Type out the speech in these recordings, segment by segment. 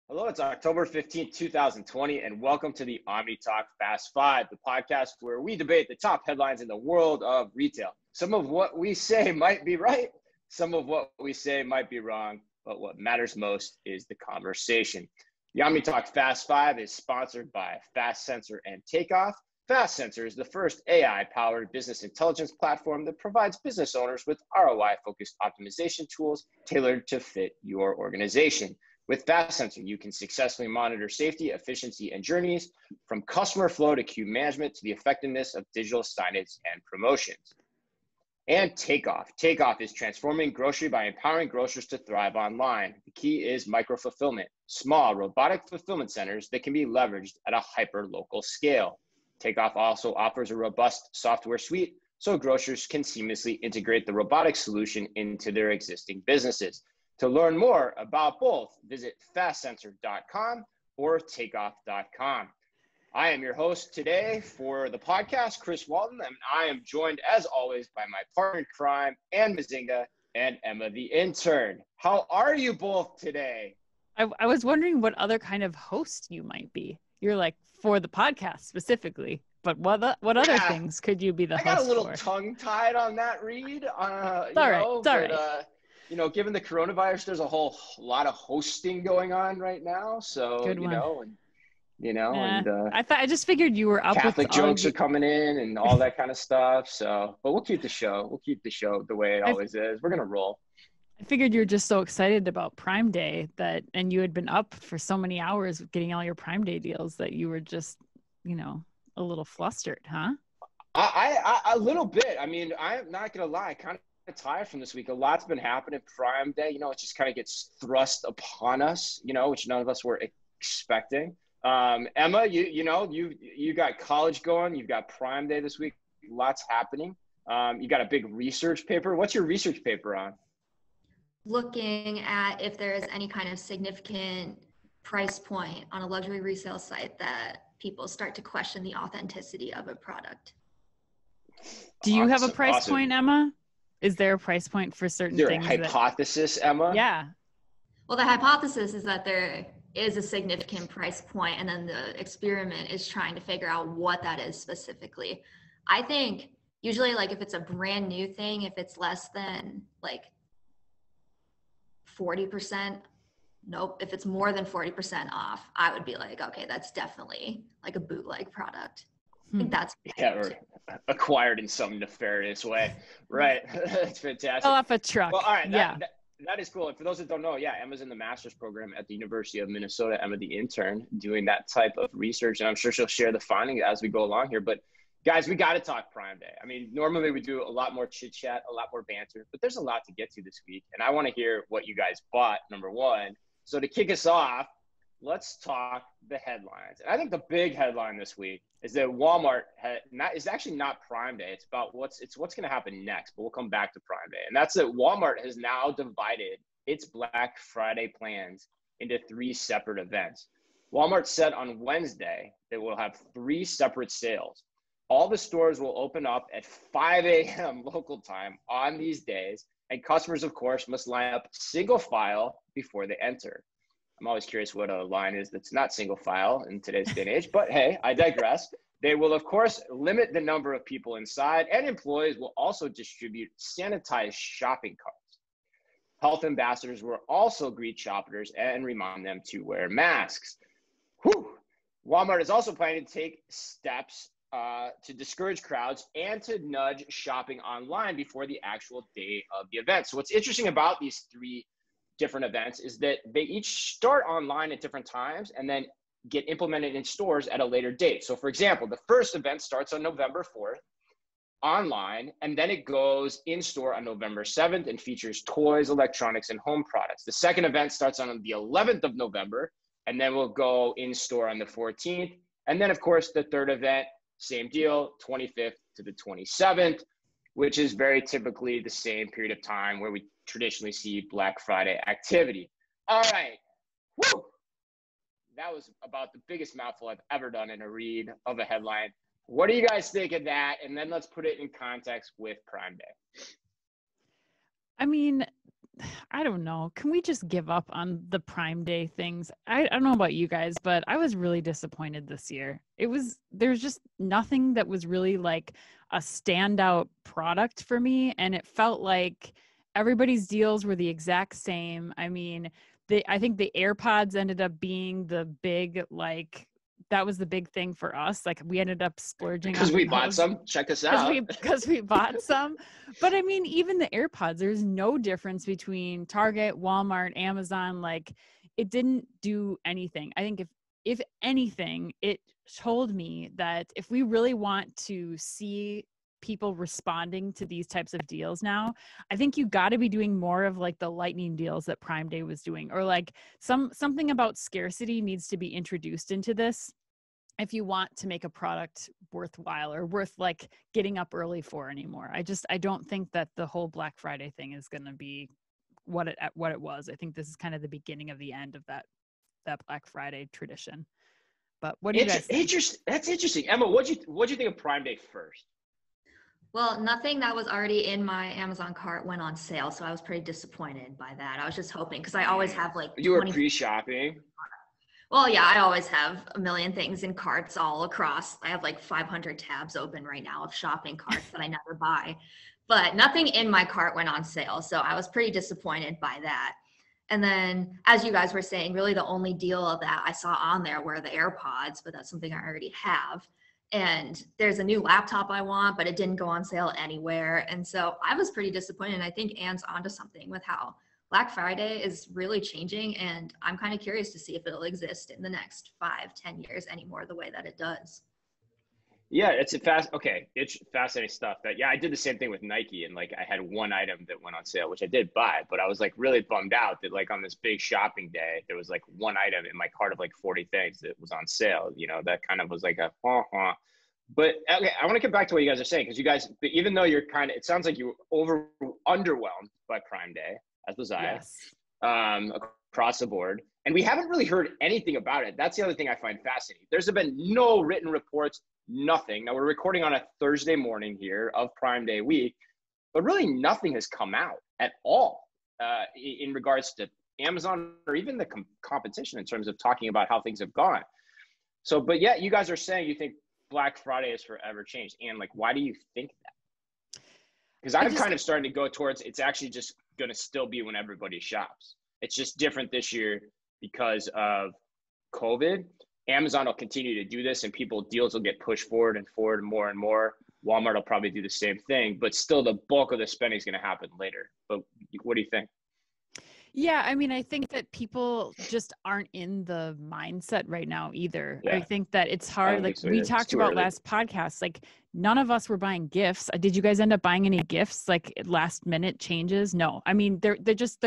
Hello, it's October 15th, 2020, and welcome to the OmniTalk Fast Five, the podcast where we debate the top headlines in the world of retail. Some of what we say might be right, some of what we say might be wrong, but what matters most is the conversation. The OmniTalk Fast Five is sponsored by Fast Sensor and Takeoff. Fast Sensor is the first AI-powered business intelligence platform that provides business owners with ROI-focused optimization tools tailored to fit your organization. With Fast Sensor, you can successfully monitor safety, efficiency, and journeys from customer flow to queue management to the effectiveness of digital signage and promotions. And Takeoff. Takeoff is transforming grocery by empowering grocers to thrive online. The key is micro-fulfillment, small robotic fulfillment centers that can be leveraged at a hyper-local scale. Takeoff also offers a robust software suite so grocers can seamlessly integrate the robotic solution into their existing businesses. To learn more about both, visit fastsensor.com or takeoff.com. I am your host today for the podcast, Chris Walton, and I am joined, as always, by my partner in crime, Ann Mazinga, and Emma the intern. How are you both today? I was wondering what other kind of host you might be. You're like, for the podcast specifically, but what other things could you be the host for? I got a little tongue-tied on that read. It's all right. Given the coronavirus, there's a whole lot of hosting going on right now. So, I just figured you were up Catholic with jokes are coming in and all that kind of stuff. So, but we'll keep the show. We'll keep the show the way it always is. We're going to roll. I figured you were just so excited about Prime Day and you had been up for so many hours getting all your Prime Day deals that you were just, a little flustered, huh? A little bit. I mean, I'm not going to lie. Kind of tired from this week. A lot's been happening. Prime Day, it just kind of gets thrust upon us, which none of us were expecting. Emma, you got college going. You've got Prime Day this week. Lots happening. You got a big research paper. What's your research paper on? Looking at if there is any kind of significant price point on a luxury resale site that people start to question the authenticity of a product. Do you have a price point, Emma? Is there a price point for certain things? Is there a hypothesis, Emma? Yeah. Well, the hypothesis is that there is a significant price point, and then the experiment is trying to figure out what that is specifically. I think usually, if it's a brand new thing, if it's less than 40%, nope. If it's more than 40% off, I would be like, okay, that's definitely a bootleg product. I think that's or acquired in some nefarious way. Right. That's fantastic. Fill off a truck. Well, all right. That is cool. And for those that don't know, Emma's in the master's program at the University of Minnesota, Emma the intern, doing that type of research. And I'm sure she'll share the findings as we go along here. But guys, we got to talk Prime Day. I mean, normally we do a lot more chit chat, a lot more banter, but there's a lot to get to this week. And I want to hear what you guys bought, number one. So to kick us off, let's talk the headlines. And I think the big headline this week is that Walmart is actually not Prime Day. It's about what's going to happen next, but we'll come back to Prime Day. And that's that Walmart has now divided its Black Friday plans into 3 separate events. Walmart said on Wednesday that we'll have 3 separate sales. All the stores will open up at 5 a.m. local time on these days, and customers, of course, must line up single file before they enter. I'm always curious what a line is that's not single file in today's day and age, but hey, I digress. They will, of course, limit the number of people inside, and employees will also distribute sanitized shopping carts. Health ambassadors will also greet shoppers and remind them to wear masks. Walmart is also planning to take steps to discourage crowds and to nudge shopping online before the actual day of the event. So what's interesting about these 3 different events is that they each start online at different times and then get implemented in stores at a later date. So for example, the first event starts on November 4th online, and then it goes in store on November 7th and features toys, electronics, and home products. The second event starts on the 11th of November, and then we'll go in store on the 14th. And then of course, the third event, same deal, 25th to the 27th, which is very typically the same period of time where we traditionally see Black Friday activity. All right. Woo! That was about the biggest mouthful I've ever done in a read of a headline. What do you guys think of that? And then let's put it in context with Prime Day. I mean, I don't know. Can we just give up on the Prime Day things? I don't know about you guys, but I was really disappointed this year. There's just nothing that was really like a standout product for me. And it felt like everybody's deals were the exact same. I mean, I think the AirPods ended up being the big, like, that was the big thing for us. Like we ended up splurging because on we bought some. Check us out. Because we bought some. But I mean, even the AirPods, there's no difference between Target, Walmart, Amazon. Like it didn't do anything. I think if anything, it told me that if we really want to see people responding to these types of deals now, I think you got to be doing more of like the lightning deals that Prime Day was doing, or like something about scarcity needs to be introduced into this if you want to make a product worthwhile or worth like getting up early for anymore. I don't think that the whole Black Friday thing is going to be what it was. I think this is kind of the beginning of the end of that Black Friday tradition. But what do you guys think? That's interesting. Emma, what'd you think of Prime Day first? Well, nothing that was already in my Amazon cart went on sale, so I was pretty disappointed by that. I was just hoping, because I always have like you were pre-shopping. Well, yeah, I always have a million things in carts all across. I have like 500 tabs open right now of shopping carts that I never buy, but nothing in my cart went on sale, so I was pretty disappointed by that. And then, as you guys were saying, really the only deal that I saw on there were the AirPods, but that's something I already have. And there's a new laptop I want, but it didn't go on sale anywhere. And so I was pretty disappointed. I think Anne's onto something with how Black Friday is really changing. And I'm kind of curious to see if it'll exist in the next 5-10 years anymore the way that it does. Yeah, it's fascinating stuff. I did the same thing with Nike, and like I had one item that went on sale, which I did buy, but I was like really bummed out that like on this big shopping day, there was like one item in my cart of like 40 things that was on sale. You know, that kind of was like a But okay, I want to get back to what you guys are saying, because you guys, even though you're it sounds like you were underwhelmed by Prime Day, as was I, Yes. Across the board. And we haven't really heard anything about it. That's the other thing I find fascinating. There's been no written reports, nothing. Now we're recording on a Thursday morning here of Prime Day week, but really nothing has come out at all in regards to Amazon or even the competition in terms of talking about how things have gone. So, but yeah, you guys are saying you think Black Friday is forever changed. And like, why do you think that? Because I'm kind of starting to go towards it's actually just going to still be when everybody shops. It's just different this year because of COVID. Amazon will continue to do this, and deals will get pushed forward and more and more. Walmart will probably do the same thing, but still the bulk of the spending is going to happen later. But what do you think? Yeah, I mean, I think that people just aren't in the mindset right now either. Yeah. I think that it's hard. Like we talked about last podcast, like none of us were buying gifts. Did you guys end up buying any gifts, like last minute changes? No. I mean, there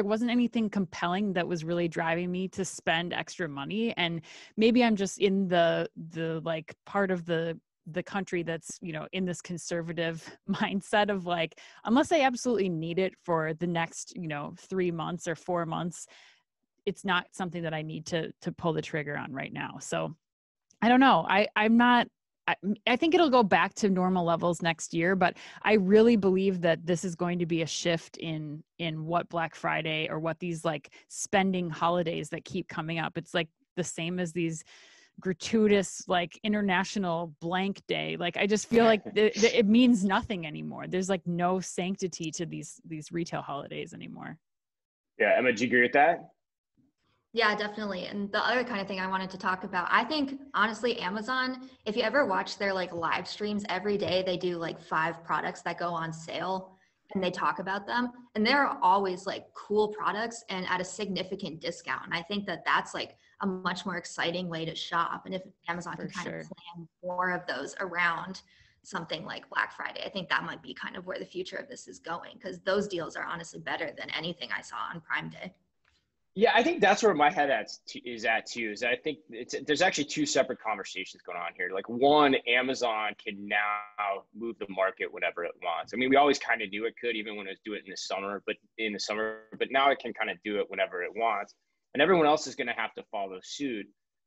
wasn't anything compelling that was really driving me to spend extra money. And maybe I'm just in the like part of the country that's, you know, in this conservative mindset of like, unless I absolutely need it for the next, you know, 3 months or 4 months, it's not something that I need to pull the trigger on right now. So I don't know. I think it'll go back to normal levels next year, but I really believe that this is going to be a shift in what Black Friday or what these like spending holidays that keep coming up. It's like the same as these gratuitous like international blank day. Like I just feel like it means nothing anymore. There's like no sanctity to these retail holidays anymore. Yeah, Emma, do you agree with that? Yeah, definitely. And the other kind of thing I wanted to talk about, I think honestly, Amazon, if you ever watch their like live streams every day, they do like 5 products that go on sale and they talk about them, and they're always like cool products and at a significant discount. And I think that that's like a much more exciting way to shop. And if Amazon can kind of plan more of those around something like Black Friday, I think that might be kind of where the future of this is going, because those deals are honestly better than anything I saw on Prime Day. Yeah, I think that's where my head is at too. Is I think there's actually 2 separate conversations going on here. Like one, Amazon can now move the market whenever it wants. I mean, we always kind of knew it could, even when it was do it in the summer. But now it can kind of do it whenever it wants, and everyone else is going to have to follow suit.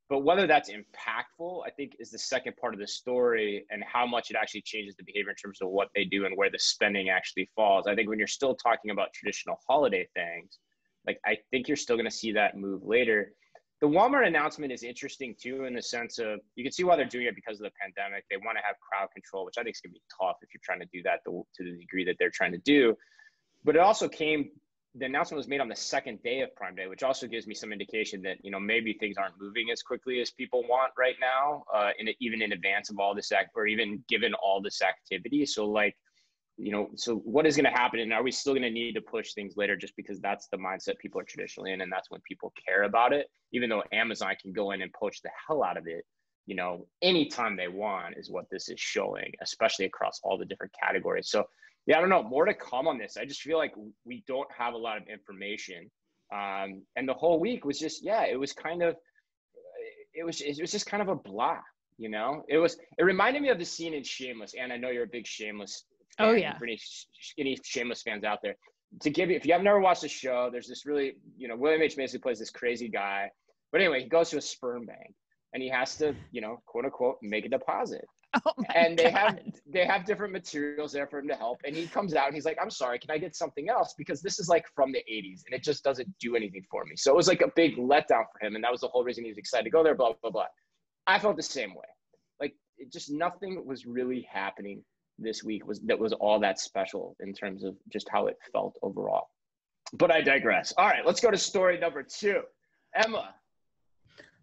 But whether that's impactful, I think, is the second part of the story, and how much it actually changes the behavior in terms of what they do and where the spending actually falls. I think when you're still talking about traditional holiday things, like, I think you're still going to see that move later. The Walmart announcement is interesting too, in the sense of, you can see why they're doing it because of the pandemic. They want to have crowd control, which I think is going to be tough if you're trying to do that to the degree that they're trying to do. But it also the announcement was made on the second day of Prime Day, which also gives me some indication that, maybe things aren't moving as quickly as people want right now, even in advance of all this or even given all this activity. So so what is going to happen? And are we still going to need to push things later just because that's the mindset people are traditionally in, and that's when people care about it, even though Amazon can go in and poach the hell out of it, anytime they want, is what this is showing, especially across all the different categories. So yeah, I don't know, more to come on this. I just feel like we don't have a lot of information. And the whole week was just, it was just kind of a blah, it reminded me of the scene in Shameless. And I know you're a big Shameless fan. Oh yeah. For any Shameless fans out there, if you have never watched the show, there's this really, William H. Macy plays this crazy guy, but anyway, he goes to a sperm bank and he has to, quote unquote, make a deposit. Oh and they have different materials there for him to help. And he comes out and he's like, I'm sorry, can I get something else? Because this is like from the 80s and it just doesn't do anything for me. So it was like a big letdown for him. And that was the whole reason he was excited to go there, blah, blah, blah. I felt the same way. Like, nothing was really happening this week that was all that special in terms of just how it felt overall. But I digress. All right, let's go to story number 2. Emma.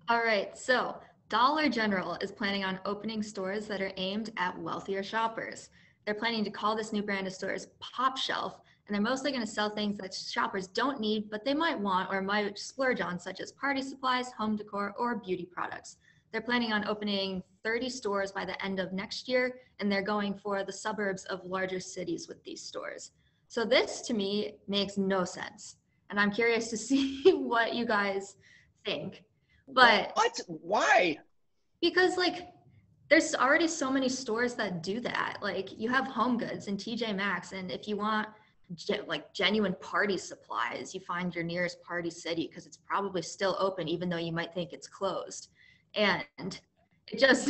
All right, so Dollar General is planning on opening stores that are aimed at wealthier shoppers. They're planning to call this new brand of stores Pop Shelf, and they're mostly going to sell things that shoppers don't need, but they might want or might splurge on, such as party supplies, home decor, or beauty products. They're planning on opening 30 stores by the end of next year, and they're going for the suburbs of larger cities with these stores. So this, to me, makes no sense. And I'm curious to see what you guys think. But what? Why? Because there's already so many stores that do that. Like, you have Home Goods and TJ Maxx, and if you want genuine party supplies, you find your nearest Party City because it's probably still open, even though you might think it's closed. And it just,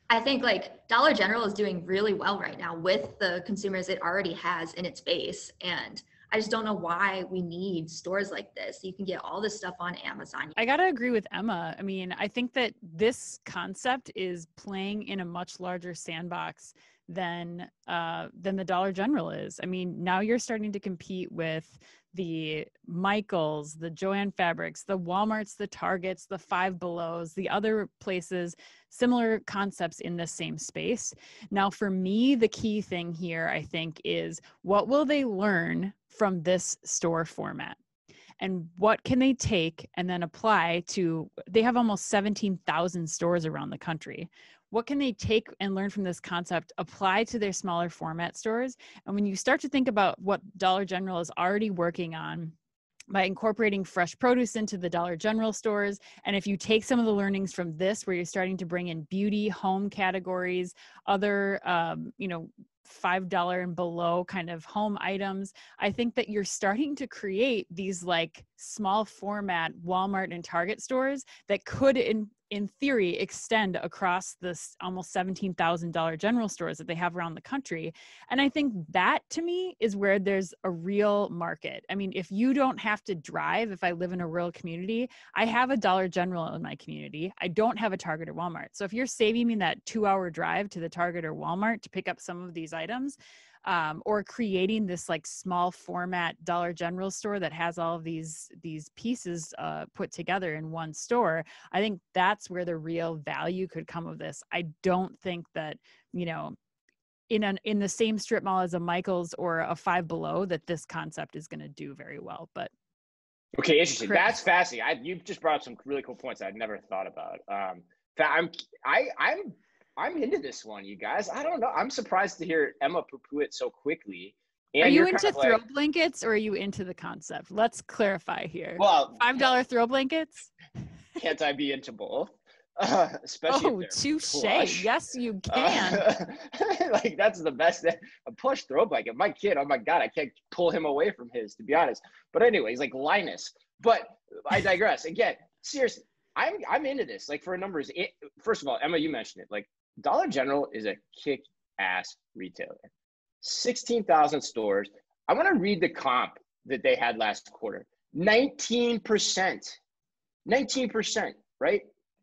I think Dollar General is doing really well right now with the consumers it already has in its base. And I just don't know why we need stores like this. You can get all this stuff on Amazon. I got to agree with Emma. I mean, I think that this concept is playing in a much larger sandbox than the Dollar General is. I mean, now you're starting to compete with the Michaels, the Joann Fabrics, the Walmarts, the Targets, the Five Belows, the other places, similar concepts in the same space. Now, for me, the key thing here, I think, is what will they learn from this store format? And what can they take and then apply to, they have almost 17,000 stores around the country. What can they take and learn from this concept, apply to their smaller format stores? And when you start to think about what Dollar General is already working on by incorporating fresh produce into the Dollar General stores, and if you take some of the learnings from this, where you're starting to bring in beauty, home categories, other, $5 and below kind of home items, I think that you're starting to create these small format Walmart and Target stores that could in theory extend across this almost 17,000 Dollar General stores that they have around the country. And I think that, to me, is where there's a real market. I mean, if you don't have to drive, if I live in a rural community, I have a Dollar General in my community. I don't have a Target or Walmart. So if you're saving me that 2-hour drive to the Target or Walmart to pick up some of these items, or creating this small format Dollar General store that has all of these pieces put together in one store, I think that's where the real value could come of this. I don't think that, in the same strip mall as a Michaels or a Five Below, that this concept is going to do very well. But okay, interesting. That's fascinating. You just brought up some really cool points I'd never thought about. I'm into this one, you guys. I don't know. I'm surprised to hear Emma poo-poo it so quickly. And are you into throw blankets, or are you into the concept? Let's clarify here. Well, $5 throw blankets? Can't I be into both? Especially touche. Yes, you can. That's the best. A plush throw blanket. My kid, oh my God, I can't pull him away from his, to be honest. But anyway, he's like Linus. But I digress. Again, seriously, I'm into this. Like for numbers, first of all, Emma, you mentioned it. Like Dollar General is a kick-ass retailer. 16,000 stores. I want to read the comp that they had last quarter. 19%. 19%, right?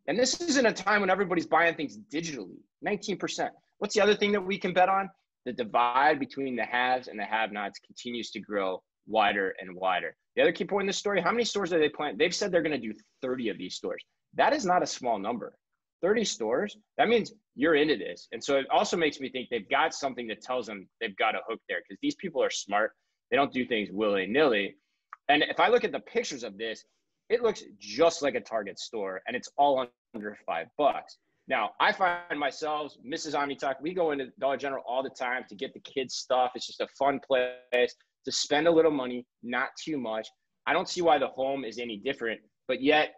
And this isn't a time when everybody's buying things digitally. 19%. What's the other thing that we can bet on? The divide between the haves and the have-nots continues to grow wider and wider. The other key point in this story, how many stores are they planning? They've said they're going to do 30 of these stores. That is not a small number. 30 stores, that means you're into this. And so it also makes me think they've got something that tells them they've got a hook there, because these people are smart. They don't do things willy-nilly. And if I look at the pictures of this, it looks just like a Target store, and it's all under $5. Now, I find myself, Mrs. OmniTalk, we go into Dollar General all the time to get the kids' stuff. It's just a fun place to spend a little money, not too much. I don't see why the home is any different, but yet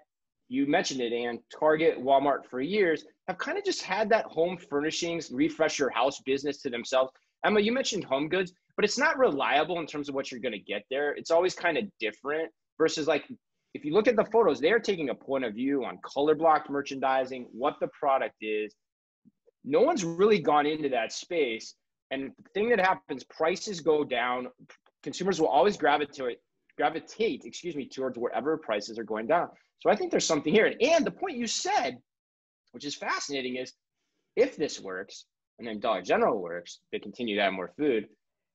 you mentioned it, and Target, Walmart for years have kind of just had that home furnishings, refresh your house business to themselves. Emma, you mentioned home goods, but it's not reliable in terms of what you're going to get there. It's always kind of different versus like, if you look at the photos, they're taking a point of view on color blocked merchandising, what the product is. No one's really gone into that space. And the thing that happens, prices go down. Consumers will always gravitate, towards wherever prices are going down. So I think there's something here. And the point you said, which is fascinating, is if this works and then Dollar General works, they continue to have more food.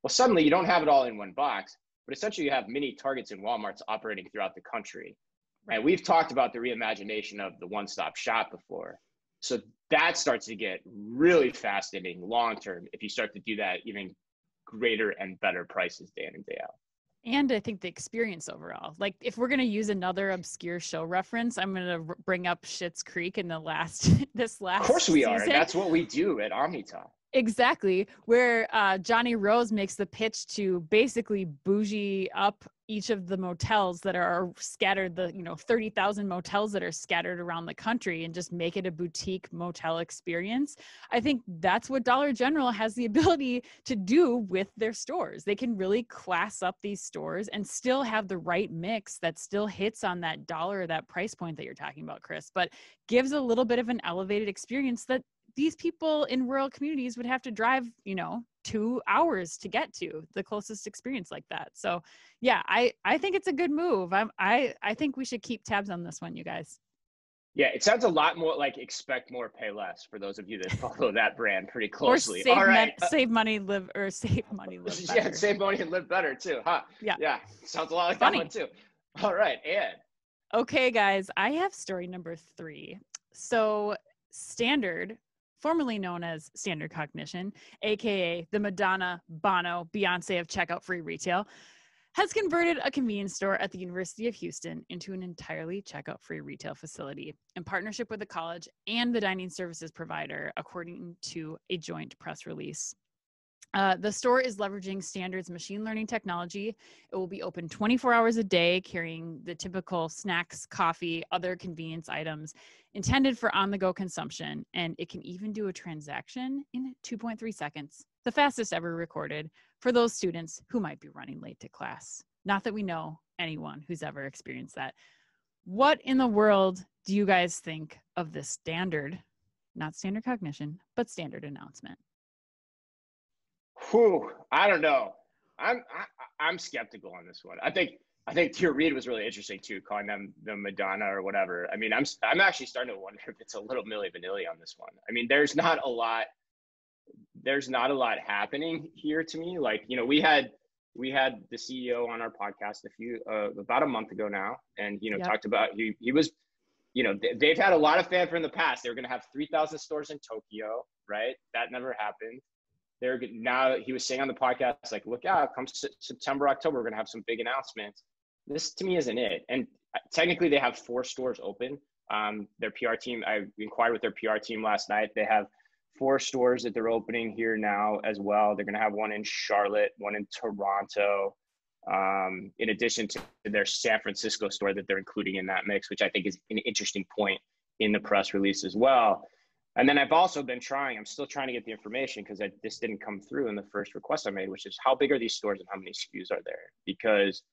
Well, suddenly you don't have it all in one box, but essentially you have mini Targets and Walmarts operating throughout the country. Right. And we've talked about the reimagination of the one-stop shop before. So that starts to get really fascinating long-term if you start to do that, even greater and better prices day in and day out. And I think the experience overall, like if we're going to use another obscure show reference, I'm going to bring up Schitt's Creek in this last Of course we season. are. That's what we do at OmniTalk. Exactly, where Johnny Rose makes the pitch to basically bougie up each of the motels that are scattered, 30,000 motels that are scattered around the country, and just make it a boutique motel experience. I think that's what Dollar General has the ability to do with their stores. They can really class up these stores and still have the right mix that still hits on that dollar, that price point that you're talking about, Chris, but gives a little bit of an elevated experience that these people in rural communities would have to drive, 2 hours to get to the closest experience like that. So yeah, I think it's a good move. I think we should keep tabs on this one, you guys. Yeah, it sounds a lot more like expect more, pay less for those of you that follow that brand pretty closely. Or save money, live better. Yeah, save money and live better too, huh? Yeah, sounds a lot like funny. That one too. All right, Ann. Okay, guys, I have story number 3. So Standard, formerly known as Standard Cognition, aka the Madonna, Bono, Beyonce of checkout-free retail, has converted a convenience store at the University of Houston into an entirely checkout-free retail facility in partnership with the college and the dining services provider, according to a joint press release. The store is leveraging Standard's machine learning technology. It will be open 24 hours a day, carrying the typical snacks, coffee, other convenience items intended for on-the-go consumption. And it can even do a transaction in 2.3 seconds, the fastest ever recorded for those students who might be running late to class. Not that we know anyone who's ever experienced that. What in the world do you guys think of this Standard, not Standard Cognition, but Standard announcement? Whew, I don't know. I'm skeptical on this one. I think your read was really interesting too, calling them the Madonna or whatever. I mean, I'm actually starting to wonder if it's a little Milli Vanilli on this one. I mean, there's not a lot happening here to me. Like, we had the CEO on our podcast about a month ago now, and yep. Talked about he was, they've had a lot of fanfare in the past. They were going to have 3,000 stores in Tokyo, right? That never happened. Now he was saying on the podcast, like, look out, come September, October, we're going to have some big announcements. This to me isn't it. And technically they have 4 stores open. Their PR team, I inquired with their PR team last night. They have 4 stores that they're opening here now as well. They're going to have one in Charlotte, one in Toronto, in addition to their San Francisco store that they're including in that mix, which I think is an interesting point in the press release as well. And then I've also been I'm still trying to get the information because this didn't come through in the first request I made, which is how big are these stores and how many SKUs are there? Because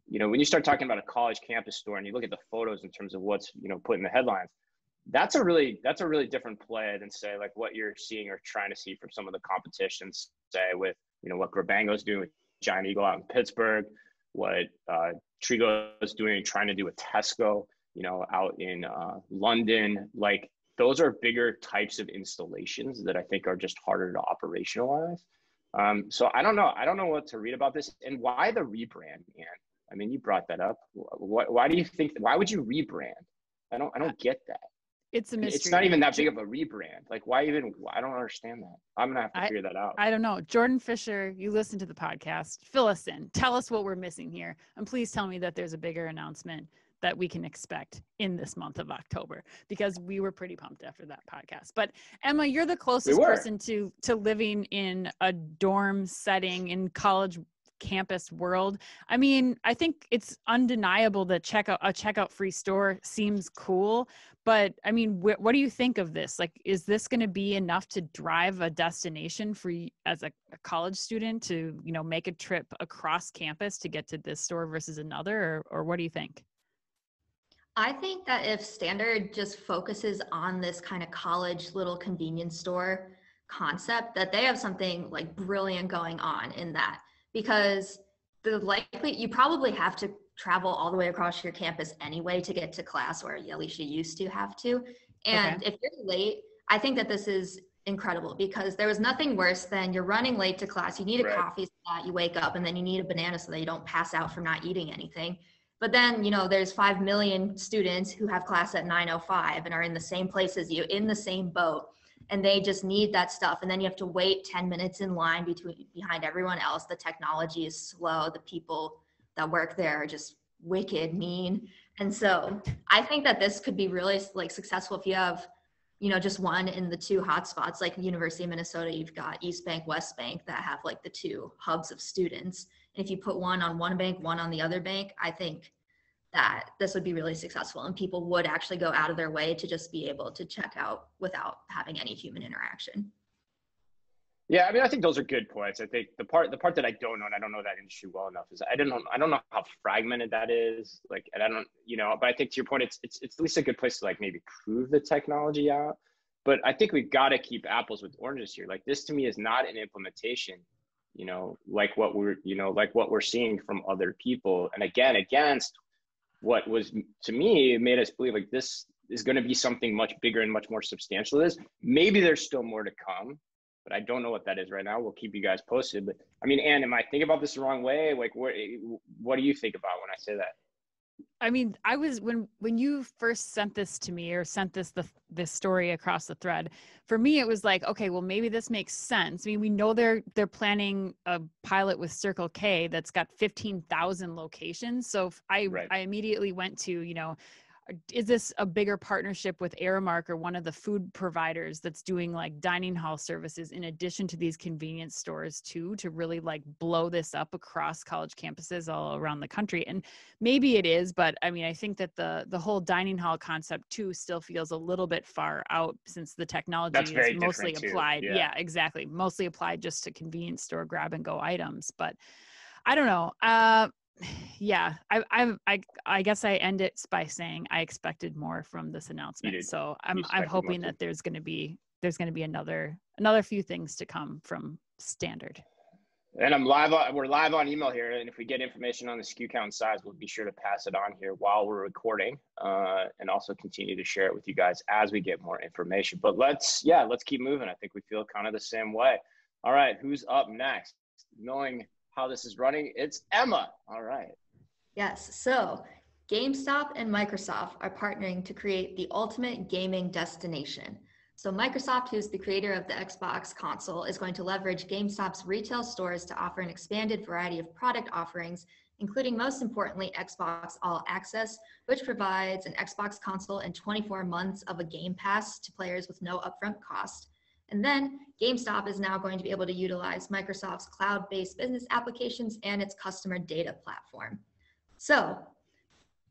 you know, when you start talking about a college campus store and you look at the photos in terms of what's, you know, put in the headlines, that's a really different play than say like what you're seeing or trying to see from some of the competitions, say with, you know, what Grabango's doing with Giant Eagle out in Pittsburgh, what Trigo is doing, trying to do with Tesco, you know, out in London. Like those are bigger types of installations that I think are just harder to operationalize. So I don't know what to read about this, and why the rebrand, man. I mean, you brought that up. Why do you think? Why would you rebrand? I don't get that. It's a mystery. It's not even that big of a rebrand. Like, why even? I don't understand that. I'm gonna have to figure that out. I don't know. Jordan Fisher, you listen to the podcast. Fill us in. Tell us what we're missing here, and please tell me that there's a bigger announcement that we can expect in this month of October, because we were pretty pumped after that podcast. But Emma, you're the closest person to living in a dorm setting in college campus world. I mean, I think it's undeniable that a checkout free store seems cool, but I mean, what do you think of this? Like, is this going to be enough to drive a destination for you as a college student to, you know, make a trip across campus to get to this store versus another, or what do you think? I think that if Standard just focuses on this kind of college little convenience store concept, that they have something like brilliant going on in that, because you probably have to travel all the way across your campus anyway to get to class, or at least you used to have to. And if you're late, I think that this is incredible, because there was nothing worse than you're running late to class. You need a coffee so that you wake up, and then you need a banana so that you don't pass out from not eating anything. But then, you know, there's 5 million students who have class at 9:05 and are in the same place as you, in the same boat, and they just need that stuff. And then you have to wait 10 minutes in line behind everyone else. The technology is slow. The people that work there are just wicked mean. And so I think that this could be really like successful if you have, you know, just one in the two hotspots, like University of Minnesota. You've got East Bank, West Bank, that have like the two hubs of students. And if you put one on one bank, one on the other bank, I think that this would be really successful, and people would actually go out of their way to just be able to check out without having any human interaction. Yeah, I mean, I think those are good points. I think the part that I don't know, and I don't know that industry well enough, is I don't know how fragmented that is. Like, and I don't, you know, but I think to your point, it's at least a good place to like maybe prove the technology out. But I think we've got to keep apples with oranges here. Like, this to me is not an implementation, you know, like what we're seeing from other people. And again, against what was, to me, made us believe like this is going to be something much bigger and much more substantial than this. Maybe there's still more to come, but I don't know what that is right now. We'll keep you guys posted. But I mean, Anne, am I thinking about this the wrong way? Like, what do you think about when I say that? I mean, I was, when you first sent this to me, or sent this story across the thread, for me, it was like, okay, well, maybe this makes sense. I mean, we know they're planning a pilot with Circle K that's got 15,000 locations. So I immediately went to, you know, is this a bigger partnership with Aramark or one of the food providers that's doing like dining hall services in addition to these convenience stores too, to really like blow this up across college campuses all around the country? And maybe it is, but I mean, I think that the whole dining hall concept too still feels a little bit far out, since the technology is mostly applied. Yeah, exactly. Mostly applied just to convenience store grab and go items. But I don't know. Yeah, I guess I end it by saying I expected more from this announcement. So I'm hoping that there's going to be another few things to come from Standard. And we're live on email here, and if we get information on the SKU count and size, we'll be sure to pass it on here while we're recording, and also continue to share it with you guys as we get more information. But let's keep moving. I think we feel kind of the same way. All right, who's up next? Knowing how this is running, it's Emma. All right. Yes. So GameStop and Microsoft are partnering to create the ultimate gaming destination. So Microsoft, who's the creator of the Xbox console, is going to leverage GameStop's retail stores to offer an expanded variety of product offerings, including, most importantly, Xbox All Access, which provides an Xbox console and 24 months of a Game Pass to players with no upfront cost. And then GameStop is now going to be able to utilize Microsoft's cloud-based business applications and its customer data platform. So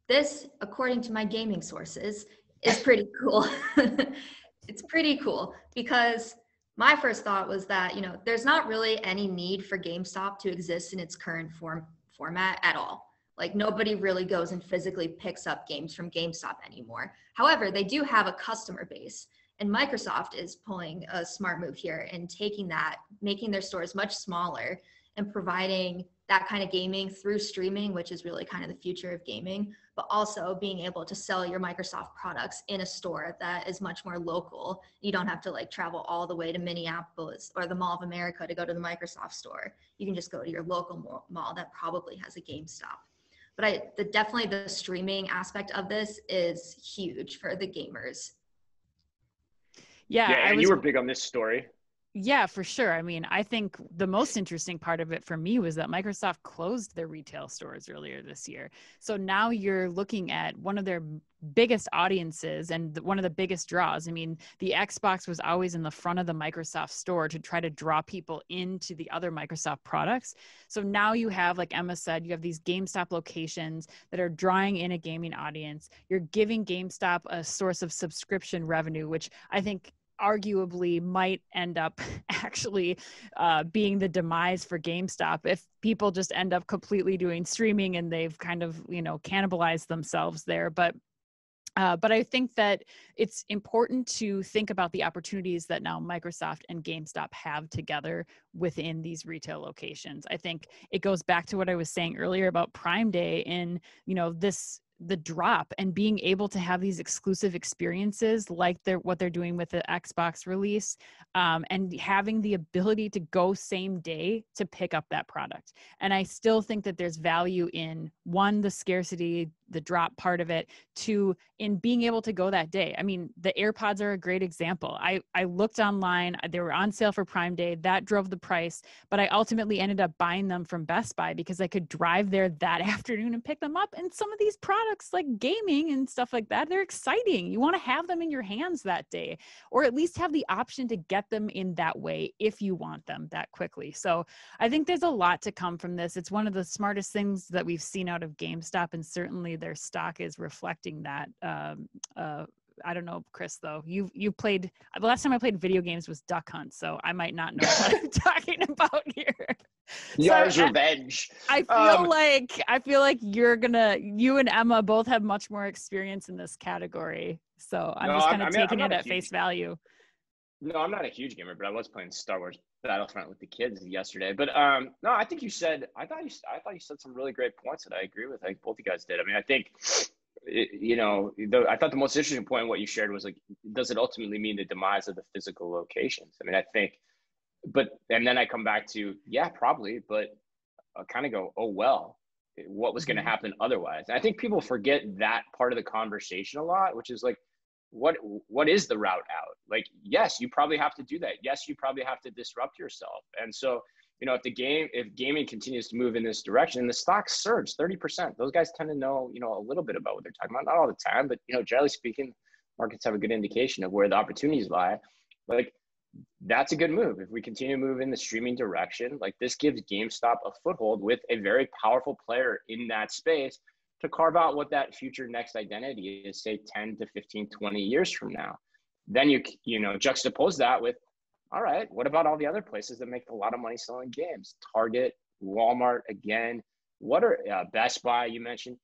this, according to my gaming sources, is pretty cool. It's pretty cool, because my first thought was that, you know, there's not really any need for GameStop to exist in its current format at all. Like nobody really goes and physically picks up games from GameStop anymore. However, they do have a customer base, and Microsoft is pulling a smart move here and taking that, making their stores much smaller and providing that kind of gaming through streaming, which is really kind of the future of gaming, but also being able to sell your Microsoft products in a store that is much more local. You don't have to like travel all the way to Minneapolis or the Mall of America to go to the Microsoft store. You can just go to your local mall that probably has a GameStop. But definitely the streaming aspect of this is huge for the gamers. Yeah, and you were big on this story. Yeah, for sure. I mean, I think the most interesting part of it for me was that Microsoft closed their retail stores earlier this year. So now you're looking at one of their biggest audiences and one of the biggest draws. I mean, the Xbox was always in the front of the Microsoft store to try to draw people into the other Microsoft products. So now you have, like Emma said, you have these GameStop locations that are drawing in a gaming audience. You're giving GameStop a source of subscription revenue, which I think arguably might end up actually being the demise for GameStop if people just end up completely doing streaming and they've kind of, cannibalized themselves there. But I think that it's important to think about the opportunities that now Microsoft and GameStop have together within these retail locations. I think it goes back to what I was saying earlier about Prime Day and, the drop and being able to have these exclusive experiences like what they're doing with the Xbox release, and having the ability to go same day to pick up that product. And I still think that there's value in, one, the scarcity, the drop part of it, two, in being able to go that day. I mean, the AirPods are a great example. I looked online, they were on sale for Prime Day, that drove the price, but I ultimately ended up buying them from Best Buy because I could drive there that afternoon and pick them up. And some of these products like gaming and stuff like that, they're exciting. You want to have them in your hands that day, or at least have the option to get them in that way if you want them that quickly. So I think there's a lot to come from this. It's one of the smartest things that we've seen out of GameStop, and certainly their stock is reflecting that. I don't know, Chris, though. You played, the last time I played video games was Duck Hunt, so I might not know what I'm talking about here. Yar's revenge. I feel like you and Emma both have much more experience in this category. So I'm just kind of taking it at face value. No, I'm not a huge gamer, but I was playing Star Wars Battlefront with the kids yesterday. But no, I think I thought you said some really great points that I agree with. I think both you guys did. I mean, I think I thought the most interesting point in what you shared was like, does it ultimately mean the demise of the physical locations? I mean, I think, and then I come back to, yeah, probably, but I kind of go, oh, well, what was going to happen otherwise? And I think people forget that part of the conversation a lot, which is like, what is the route out? Like, yes, you probably have to do that. Yes, you probably have to disrupt yourself. And so, if gaming continues to move in this direction, and the stocks surge 30%, those guys tend to know, a little bit about what they're talking about. Not all the time, but, generally speaking, markets have a good indication of where the opportunities lie. Like, that's a good move. If we continue to move in the streaming direction, like this gives GameStop a foothold with a very powerful player in that space to carve out what that future next identity is, say 10 to 15, 20 years from now. Then you juxtapose that with, all right, what about all the other places that make a lot of money selling games? Target, Walmart, again, what are Best Buy, you mentioned,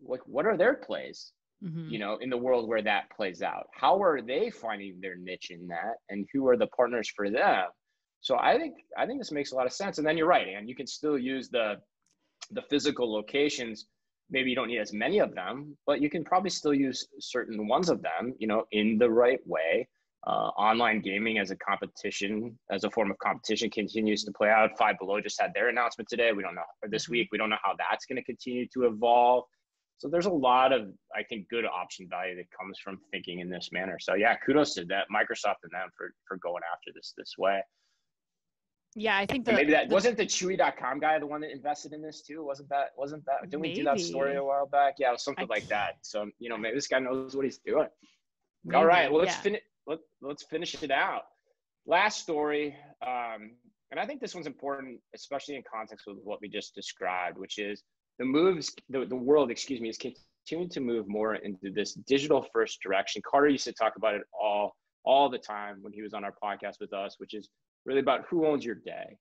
like what are their plays, in the world where that plays out? How are they finding their niche in that, and who are the partners for them? So I think this makes a lot of sense. And then you're right, and you can still use the physical locations. Maybe you don't need as many of them, but you can probably still use certain ones of them, in the right way. Online gaming as a form of competition continues to play out. Five Below just had their announcement today. We don't know, or this week, we don't know how that's going to continue to evolve. So there's a lot of, I think, good option value that comes from thinking in this manner. So yeah, kudos to that Microsoft and them for going after this way. Yeah, I think wasn't the Chewy.com guy the one that invested in this too? Wasn't that? Didn't we do that story a while back? Yeah, it was something like that. So maybe this guy knows what he's doing. Maybe, all right, well, let's finish it out. Last story, and I think this one's important, especially in context with what we just described, which is the world is continuing to move more into this digital first direction. Carter used to talk about it all the time when he was on our podcast with us, which is really about who owns your day,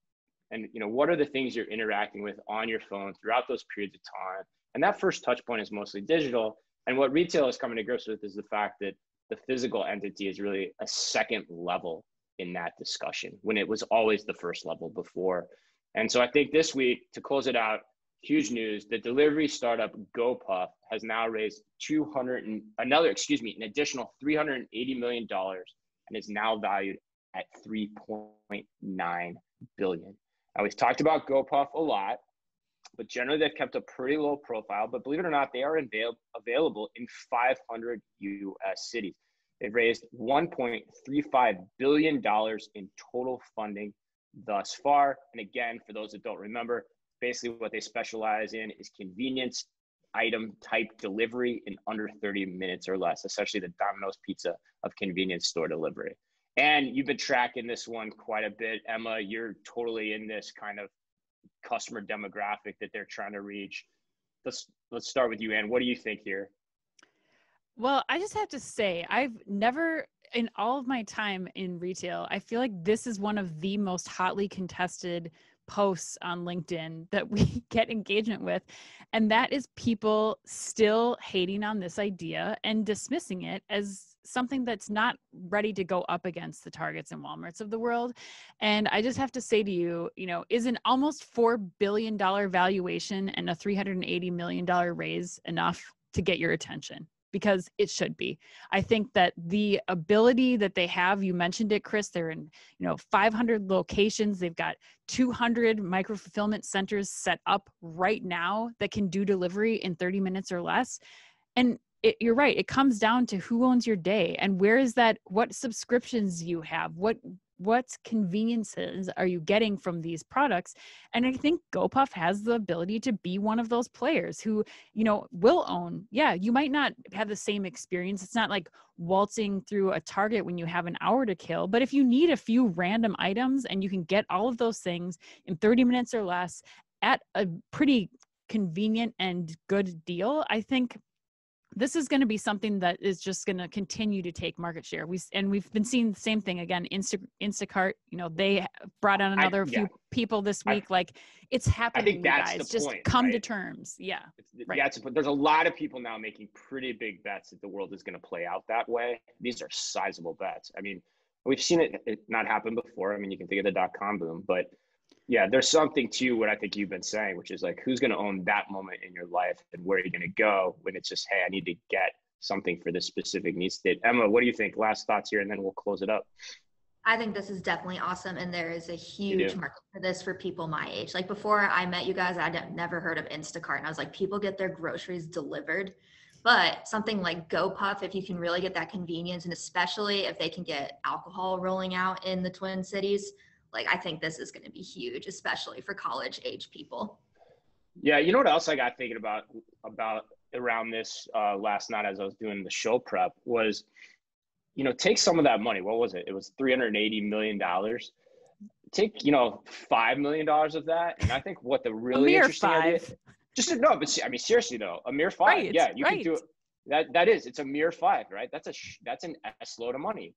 and what are the things you're interacting with on your phone throughout those periods of time, And that first touch point is mostly digital. And what retail is coming to grips with is the fact that the physical entity is really a second level in that discussion, when it was always the first level before. And so I think this week, to close it out, huge news, the delivery startup GoPuff has now raised an additional $380 million and is now valued at $3.9 billion. Now, we've talked about GoPuff a lot, but generally they've kept a pretty low profile, but believe it or not, they are available in 500 US cities. They've raised $1.35 billion in total funding thus far. And again, for those that don't remember, basically what they specialize in is convenience item type delivery in under 30 minutes or less, essentially the Domino's Pizza of convenience store delivery. And you've been tracking this one quite a bit, Emma. You're totally in this kind of customer demographic that they're trying to reach. Let's start with you, Ann. What do you think here? Well, I just have to say, I've never, in all of my time in retail, I feel like this is one of the most hotly contested posts on LinkedIn that we get engagement with. And that is people still hating on this idea and dismissing it as something that's not ready to go up against the Targets and Walmarts of the world. And I just have to say to you, is an almost $4 billion valuation and a $380 million raise enough to get your attention? Because it should be. I think that the ability that they have, you mentioned it, Chris, they're in 500 locations. They've got 200 micro fulfillment centers set up right now that can do delivery in 30 minutes or less. And you're right, it comes down to who owns your day and where is that, what subscriptions you have, what conveniences are you getting from these products? And I think GoPuff has the ability to be one of those players who, will own. Yeah, you might not have the same experience. It's not like waltzing through a Target when you have an hour to kill. But if you need a few random items and you can get all of those things in 30 minutes or less at a pretty convenient and good deal, I think this is going to be something that is just going to continue to take market share. We've been seeing the same thing again. Instacart, they brought on another few people this week. It's happening. I think that's guys. Just point, come to terms. Yeah. Right. There's a lot of people now making pretty big bets that the world is going to play out that way. These are sizable bets. I mean, we've seen it not happen before. I mean, you can think of the .com boom, but yeah, there's something to what I think you've been saying, which is like, who's going to own that moment in your life and where are you going to go when it's just, hey, I need to get something for this specific need state. Emma, what do you think? Last thoughts here, and then we'll close it up. I think this is definitely awesome. And there is a huge market for this for people my age. Like before I met you guys, I'd never heard of Instacart. And I was like, people get their groceries delivered. But something like GoPuff, if you can really get that convenience, and especially if they can get alcohol rolling out in the Twin Cities, I think this is going to be huge, especially for college age people. Yeah. You know what else I got thinking about around this last night as I was doing the show prep was, take some of that money. What was it? It was $380 million. Take, $5 million of that. And I think what the really interesting idea, but I mean, seriously though, a mere $5. Right, yeah. You can do it. It's a mere $5, right? That's an S load of money.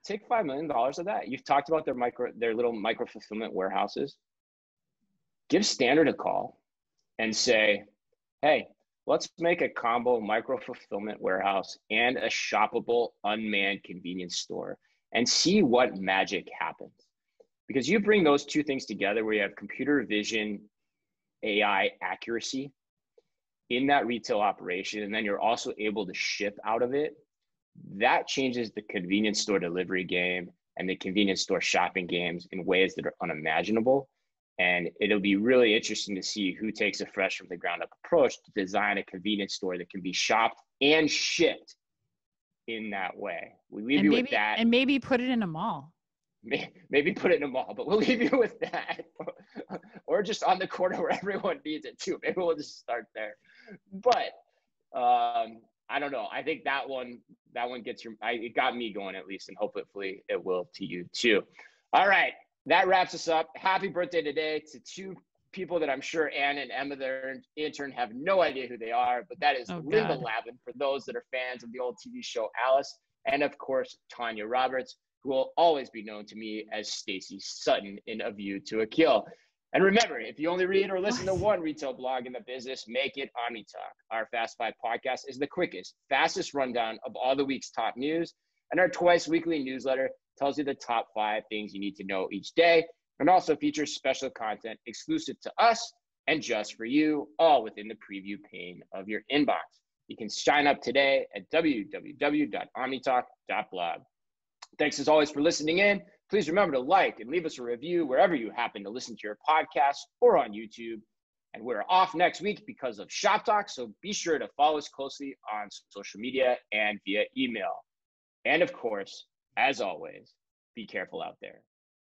Take $5 million of that. You've talked about their little micro fulfillment warehouses. Give Standard a call and say, hey, let's make a combo micro fulfillment warehouse and a shoppable unmanned convenience store and see what magic happens. Because you bring those two things together where you have computer vision, AI accuracy in that retail operation, and then you're also able to ship out of it. That changes the convenience store delivery game and the convenience store shopping games in ways that are unimaginable. And it'll be really interesting to see who takes a fresh from the ground up approach to design a convenience store that can be shopped and shipped in that way. We leave you with that. And maybe put it in a mall. Maybe put it in a mall, but we'll leave you with that. Or just on the corner where everyone needs it too. Maybe we'll just start there. But I don't know. I think that one gets it got me going at least, and hopefully it will to you too. All right. That wraps us up. Happy birthday today to two people that I'm sure Ann and Emma, their intern, have no idea who they are, but that is Linda Lavin, for those that are fans of the old TV show Alice, and of course, Tanya Roberts, who will always be known to me as Stacey Sutton in A View to a Kill. And remember, if you only read or listen to one retail blog in the business, make it OmniTalk. Our Fast Five podcast is the quickest, fastest rundown of all the week's top news. And our twice weekly newsletter tells you the top 5 things you need to know each day, and also features special content exclusive to us and just for you, all within the preview pane of your inbox. You can sign up today at www.omnitalk.blog. Thanks as always for listening in. Please remember to like and leave us a review wherever you happen to listen to your podcast or on YouTube. And we're off next week because of Shop Talk, so be sure to follow us closely on social media and via email. And of course, as always, be careful out there.